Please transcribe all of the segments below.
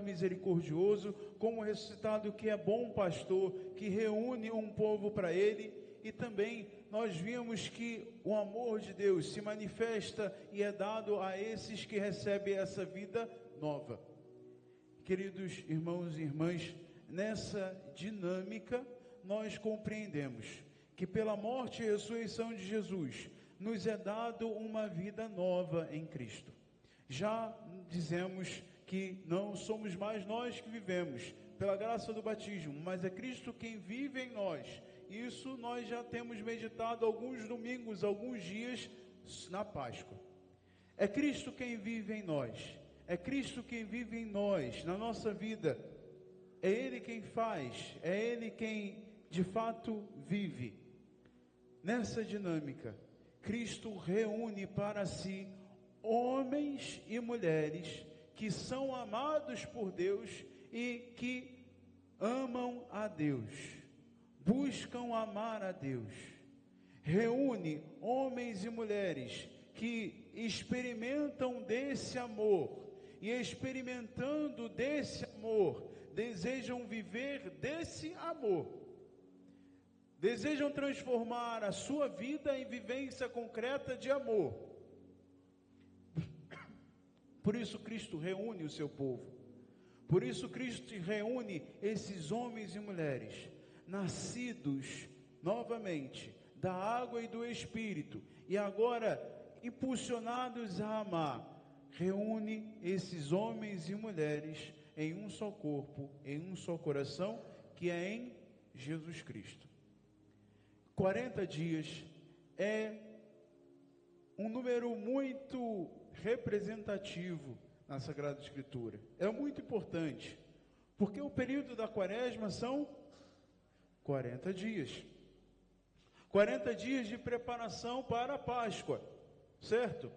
misericordioso, como o ressuscitado que é bom pastor, que reúne um povo para ele. E também nós vimos que o amor de Deus se manifesta e é dado a esses que recebem essa vida nova. Queridos irmãos e irmãs, nessa dinâmica nós compreendemos que pela morte e ressurreição de Jesus nos é dado uma vida nova em Cristo. Já dizemos que não somos mais nós que vivemos pela graça do batismo, mas é Cristo quem vive em nós. Isso nós já temos meditado alguns domingos, alguns dias na Páscoa. É Cristo quem vive em nós, é Cristo quem vive em nós, na nossa vida. É Ele quem faz, é Ele quem de fato vive. Nessa dinâmica, Cristo reúne para si homens e mulheres que são amados por Deus e que amam a Deus, buscam amar a Deus. Reúne homens e mulheres que experimentam desse amor e, experimentando desse amor, desejam viver desse amor. Desejam transformar a sua vida em vivência concreta de amor. Por isso Cristo reúne o seu povo. Por isso Cristo reúne esses homens e mulheres, nascidos novamente da água e do Espírito, e agora impulsionados a amar. Reúne esses homens e mulheres em um só corpo, em um só coração, que é em Jesus Cristo. 40 dias é um número muito representativo na Sagrada Escritura. É muito importante, porque o período da Quaresma são 40 dias. 40 dias de preparação para a Páscoa, certo?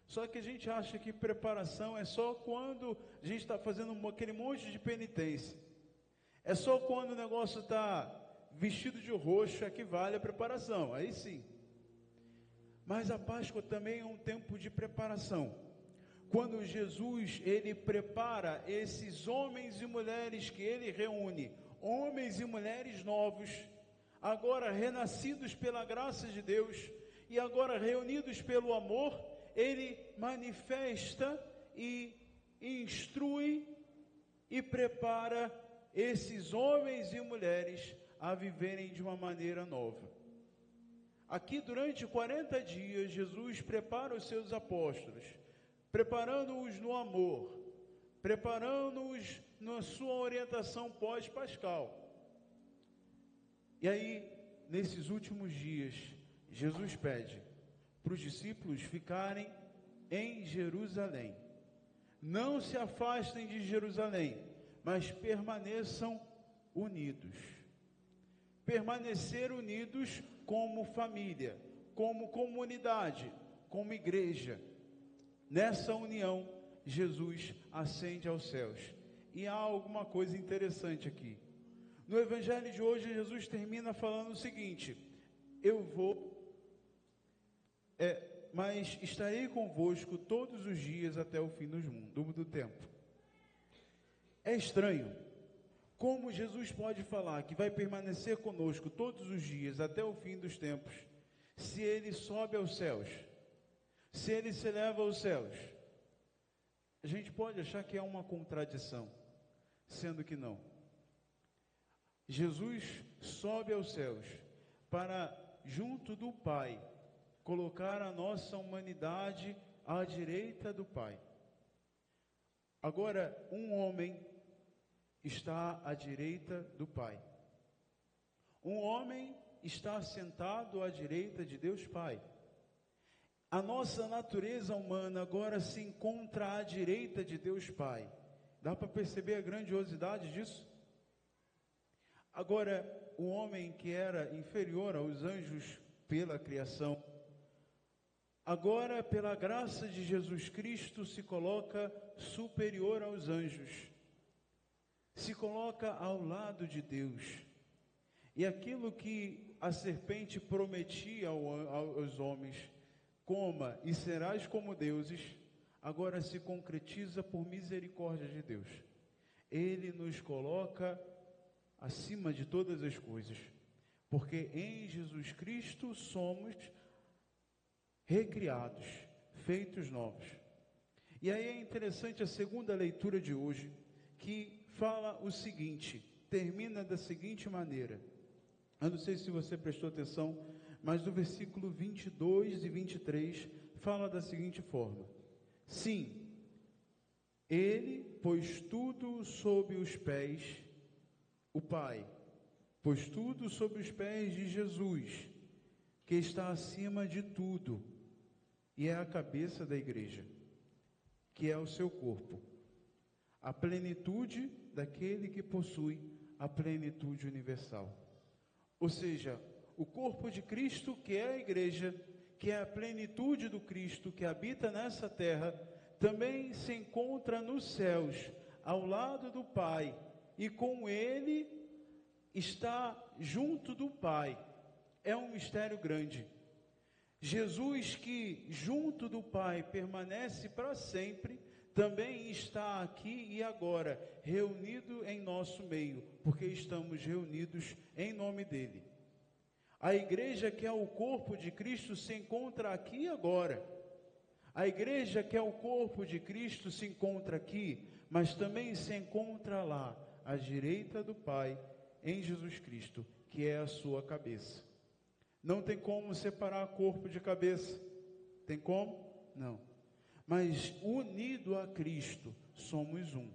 Só que a gente acha que preparação é só quando a gente está fazendo aquele monte de penitência. É só quando o negócio está vestido de roxo é que vale a preparação, aí sim. Mas a Páscoa também é um tempo de preparação. Quando Jesus, ele prepara esses homens e mulheres que ele reúne, homens e mulheres novos, agora renascidos pela graça de Deus e agora reunidos pelo amor, ele manifesta e instrui e prepara esses homens e mulheres a viverem de uma maneira nova. Aqui durante 40 dias, Jesus prepara os seus apóstolos, preparando-os no amor, preparando-os na sua orientação pós-pascal. E aí, nesses últimos dias, Jesus pede para os discípulos ficarem em Jerusalém. Não se afastem de Jerusalém, mas permaneçam unidos. Permanecer unidos como família, como comunidade, como igreja. Nessa união, Jesus ascende aos céus. E há alguma coisa interessante aqui. No evangelho de hoje, Jesus termina falando o seguinte: eu vou, mas estarei convosco todos os dias até o fim do tempo. É estranho. Como Jesus pode falar que vai permanecer conosco todos os dias até o fim dos tempos, se ele sobe aos céus, se ele se eleva aos céus? A gente pode achar que é uma contradição, sendo que não. Jesus sobe aos céus para, junto do Pai, colocar a nossa humanidade à direita do Pai. Agora, um homem está à direita do Pai. Um homem está sentado à direita de Deus Pai. A nossa natureza humana agora se encontra à direita de Deus Pai. Dá para perceber a grandiosidade disso? Agora, o homem que era inferior aos anjos pela criação, agora, pela graça de Jesus Cristo, se coloca superior aos anjos. Se coloca ao lado de Deus. E aquilo que a serpente prometia aos homens, coma e serás como deuses, agora se concretiza por misericórdia de Deus. Ele nos coloca acima de todas as coisas, porque em Jesus Cristo somos recriados, feitos novos. E aí é interessante a segunda leitura de hoje, que fala o seguinte, termina da seguinte maneira. Eu não sei se você prestou atenção, mas no versículo 22 e 23 fala da seguinte forma: sim, ele pôs tudo sob os pés, o Pai, pôs tudo sob os pés de Jesus, que está acima de tudo, e é a cabeça da igreja, que é o seu corpo, a plenitude daquele que possui a plenitude universal. Ou seja, o corpo de Cristo, que é a igreja, que é a plenitude do Cristo que habita nessa terra, também se encontra nos céus, ao lado do Pai, e com ele está junto do Pai. É um mistério grande. Jesus, que junto do Pai permanece para sempre, também está aqui e agora, reunido em nosso meio, porque estamos reunidos em nome dele. A igreja, que é o corpo de Cristo, se encontra aqui e agora. A igreja, que é o corpo de Cristo, se encontra aqui, mas também se encontra lá, à direita do Pai, em Jesus Cristo, que é a sua cabeça. Não tem como separar corpo de cabeça. Tem como? Não. Mas unido a Cristo, somos um.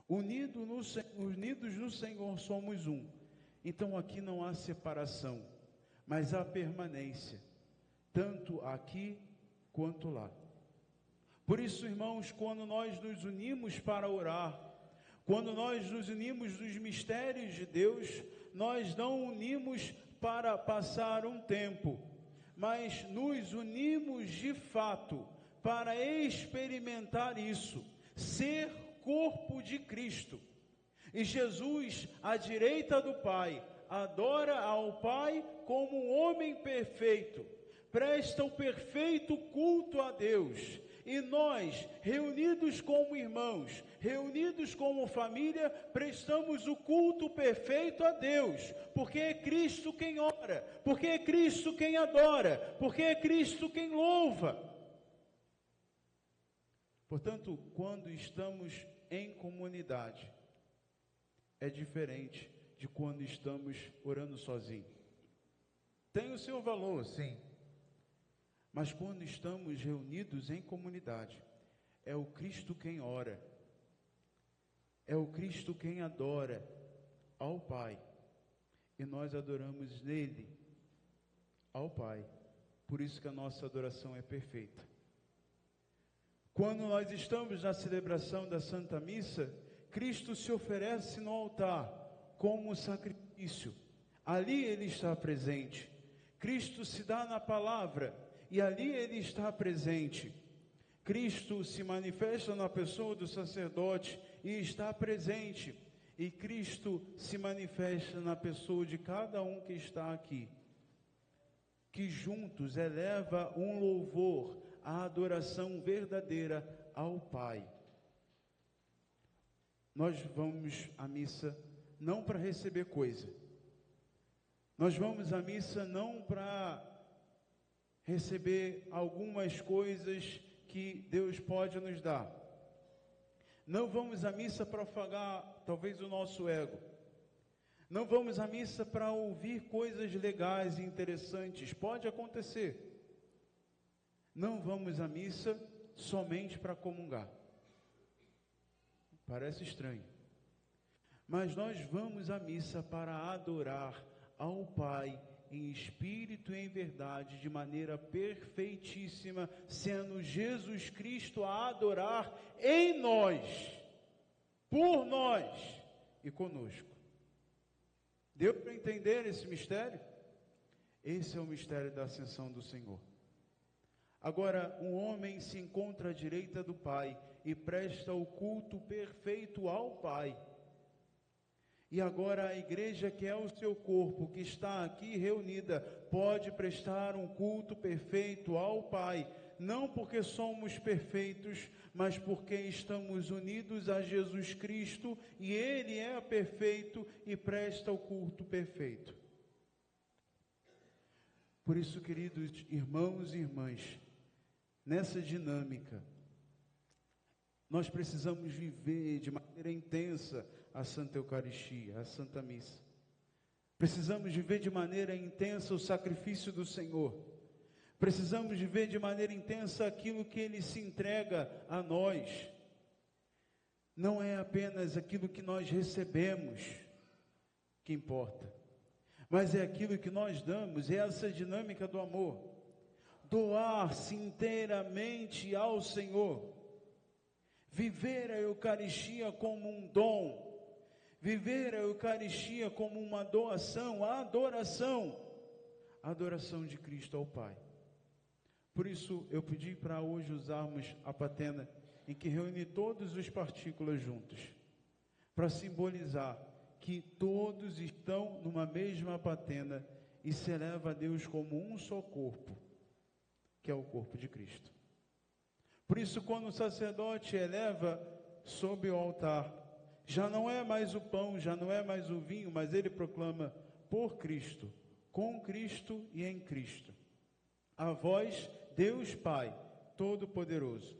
Unidos no Senhor, somos um. Então aqui não há separação, mas há permanência, tanto aqui quanto lá. Por isso, irmãos, quando nós nos unimos para orar, quando nós nos unimos nos mistérios de Deus, nós não unimos para passar um tempo, mas nos unimos de fato para experimentar isso, ser corpo de Cristo. E Jesus, à direita do Pai, adora ao Pai como um homem perfeito, presta o perfeito culto a Deus. E nós, reunidos como irmãos, reunidos como família, prestamos o culto perfeito a Deus, porque é Cristo quem ora, porque é Cristo quem adora, porque é Cristo quem louva. Portanto, quando estamos em comunidade, é diferente de quando estamos orando sozinho. Tem o seu valor, sim. Mas quando estamos reunidos em comunidade, é o Cristo quem ora, é o Cristo quem adora ao Pai, e nós adoramos nele ao Pai. Por isso que a nossa adoração é perfeita. Quando nós estamos na celebração da Santa Missa, Cristo se oferece no altar como sacrifício. Ali ele está presente. Cristo se dá na palavra e ali ele está presente. Cristo se manifesta na pessoa do sacerdote e está presente. E Cristo se manifesta na pessoa de cada um que está aqui, que juntos eleva um louvor, a adoração verdadeira ao Pai. Nós vamos à missa não para receber coisa. Nós vamos à missa não para receber algumas coisas que Deus pode nos dar. Não vamos à missa para afagar talvez o nosso ego. Não vamos à missa para ouvir coisas legais e interessantes. Pode acontecer. Não vamos à missa somente para comungar. Parece estranho. Mas nós vamos à missa para adorar ao Pai em espírito e em verdade, de maneira perfeitíssima, sendo Jesus Cristo a adorar em nós, por nós e conosco. Deu para entender esse mistério? Esse é o mistério da ascensão do Senhor. Agora, um homem se encontra à direita do Pai e presta o culto perfeito ao Pai. E agora a igreja, que é o seu corpo, que está aqui reunida, pode prestar um culto perfeito ao Pai, não porque somos perfeitos, mas porque estamos unidos a Jesus Cristo, e Ele é perfeito e presta o culto perfeito. Por isso, queridos irmãos e irmãs, nessa dinâmica, nós precisamos viver de maneira intensa a Santa Eucaristia, a Santa Missa. Precisamos viver de maneira intensa o sacrifício do Senhor. Precisamos viver de maneira intensa aquilo que Ele se entrega a nós. Não é apenas aquilo que nós recebemos que importa, mas é aquilo que nós damos, é essa dinâmica do amor. Doar-se inteiramente ao Senhor. Viver a Eucaristia como um dom. Viver a Eucaristia como uma doação, a adoração de Cristo ao Pai. Por isso eu pedi para hoje usarmos a patena em que reúne todos os partículas juntos, para simbolizar que todos estão numa mesma patena e se eleva a Deus como um só corpo, que é o corpo de Cristo. Por isso, quando o sacerdote eleva sob o altar, já não é mais o pão, já não é mais o vinho, mas ele proclama: por Cristo, com Cristo e em Cristo. A vós, Deus Pai Todo-Poderoso,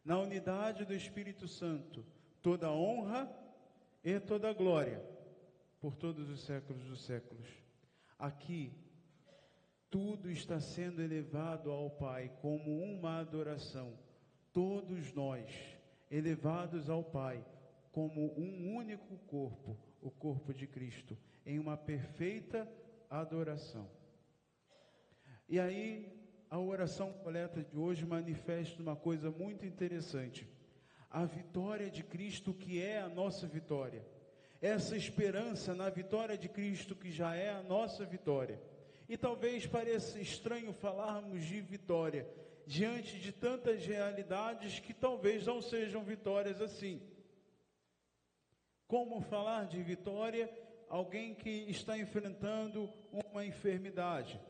na unidade do Espírito Santo, toda honra e toda glória, por todos os séculos dos séculos. Aqui, tudo está sendo elevado ao Pai como uma adoração. Todos nós, elevados ao Pai, como um único corpo, o corpo de Cristo, em uma perfeita adoração. E aí, a oração coleta de hoje manifesta uma coisa muito interessante. A vitória de Cristo, que é a nossa vitória. Essa esperança na vitória de Cristo, que já é a nossa vitória. E talvez pareça estranho falarmos de vitória, diante de tantas realidades que talvez não sejam vitórias assim. Como falar de vitória alguém que está enfrentando uma enfermidade?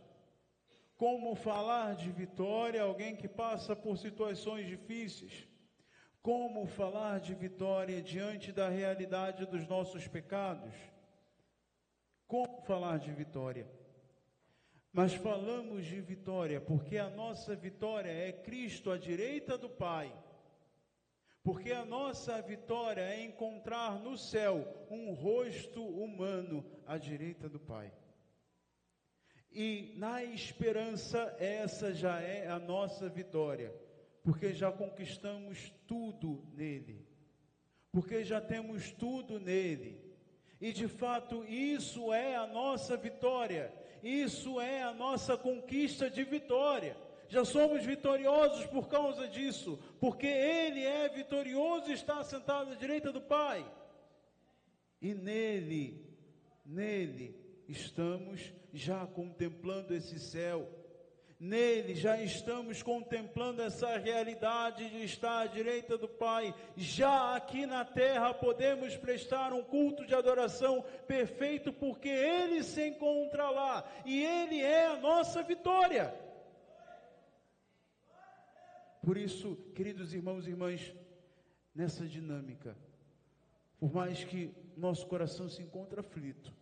Como falar de vitória alguém que passa por situações difíceis? Como falar de vitória diante da realidade dos nossos pecados? Como falar de vitória? Mas falamos de vitória porque a nossa vitória é Cristo à direita do Pai. Porque a nossa vitória é encontrar no céu um rosto humano à direita do Pai. E na esperança, essa já é a nossa vitória, porque já conquistamos tudo nele, porque já temos tudo nele, e de fato isso é a nossa vitória, isso é a nossa conquista de vitória. Já somos vitoriosos por causa disso, porque Ele é vitorioso e está sentado à direita do Pai, e nele estamos já contemplando esse céu, nele já estamos contemplando essa realidade de estar à direita do Pai. Já aqui na terra podemos prestar um culto de adoração perfeito, porque Ele se encontra lá, e Ele é a nossa vitória. Por isso, queridos irmãos e irmãs, nessa dinâmica, por mais que nosso coração se encontre aflito,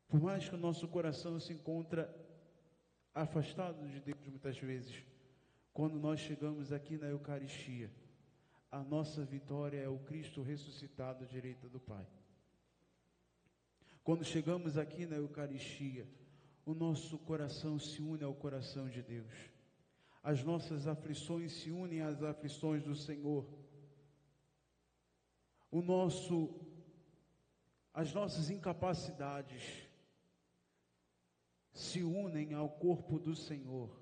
por mais que o nosso coração se encontre afastado de Deus muitas vezes, quando nós chegamos aqui na Eucaristia, a nossa vitória é o Cristo ressuscitado à direita do Pai. Quando chegamos aqui na Eucaristia, o nosso coração se une ao coração de Deus. As nossas aflições se unem às aflições do Senhor. As nossas incapacidades se unem ao corpo do Senhor,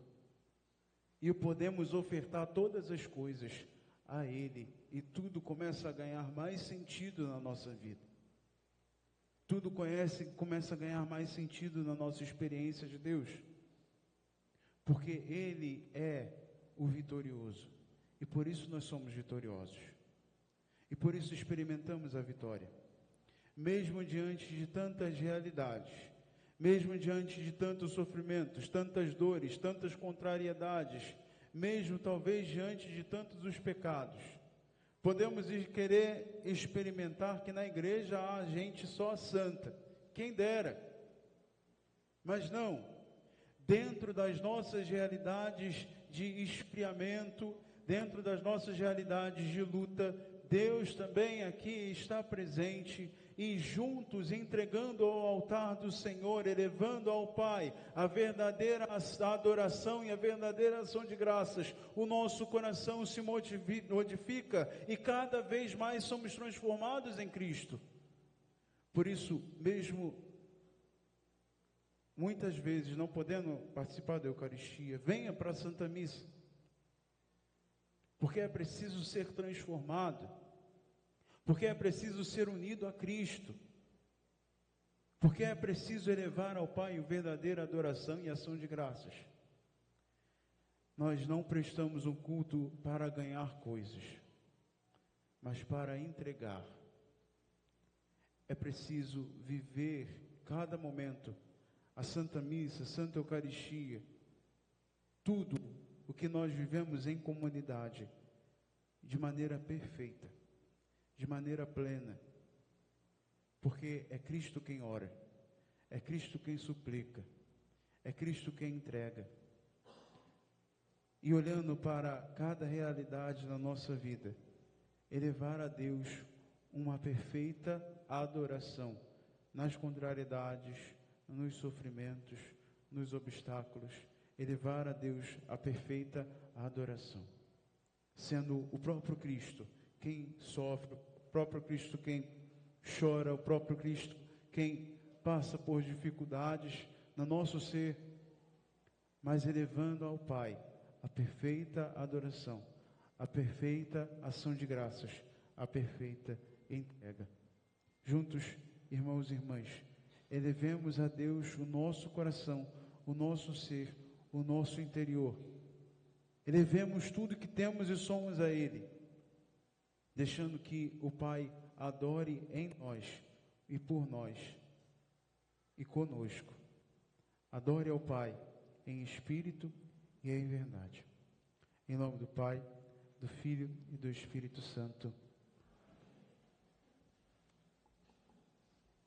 e podemos ofertar todas as coisas a Ele, e tudo começa a ganhar mais sentido na nossa vida. Tudo começa a ganhar mais sentido na nossa experiência de Deus, porque Ele é o vitorioso, e por isso nós somos vitoriosos, e por isso experimentamos a vitória, mesmo diante de tantas realidades, mesmo diante de tantos sofrimentos, tantas dores, tantas contrariedades, mesmo talvez diante de tantos os pecados. Podemos querer experimentar que na igreja há gente só santa, quem dera. Mas não, dentro das nossas realidades de expiamento, dentro das nossas realidades de luta, Deus também aqui está presente e juntos entregando ao altar do Senhor, elevando ao Pai a verdadeira adoração e a verdadeira ação de graças, o nosso coração se modifica e cada vez mais somos transformados em Cristo. Por isso, mesmo muitas vezes não podendo participar da Eucaristia, venha para a Santa Missa, porque é preciso ser transformado, porque é preciso ser unido a Cristo, porque é preciso elevar ao Pai a verdadeira adoração e ação de graças. Nós não prestamos um culto para ganhar coisas, mas para entregar. É preciso viver cada momento a Santa Missa, a Santa Eucaristia, tudo o que nós vivemos em comunidade, de maneira perfeita, de maneira plena, porque é Cristo quem ora, é Cristo quem suplica, é Cristo quem entrega. E olhando para cada realidade na nossa vida, elevar a Deus uma perfeita adoração, nas contrariedades, nos sofrimentos, nos obstáculos, elevar a Deus a perfeita adoração, sendo o próprio Cristo quem sofre, o próprio Cristo quem chora, o próprio Cristo quem passa por dificuldades no nosso ser, mas elevando ao Pai a perfeita adoração, a perfeita ação de graças, a perfeita entrega. Juntos, irmãos e irmãs, elevemos a Deus o nosso coração, o nosso ser, o nosso interior. Elevemos tudo que temos e somos a Ele, deixando que o Pai adore em nós e por nós e conosco. Adore ao Pai em espírito e em verdade. Em nome do Pai, do Filho e do Espírito Santo.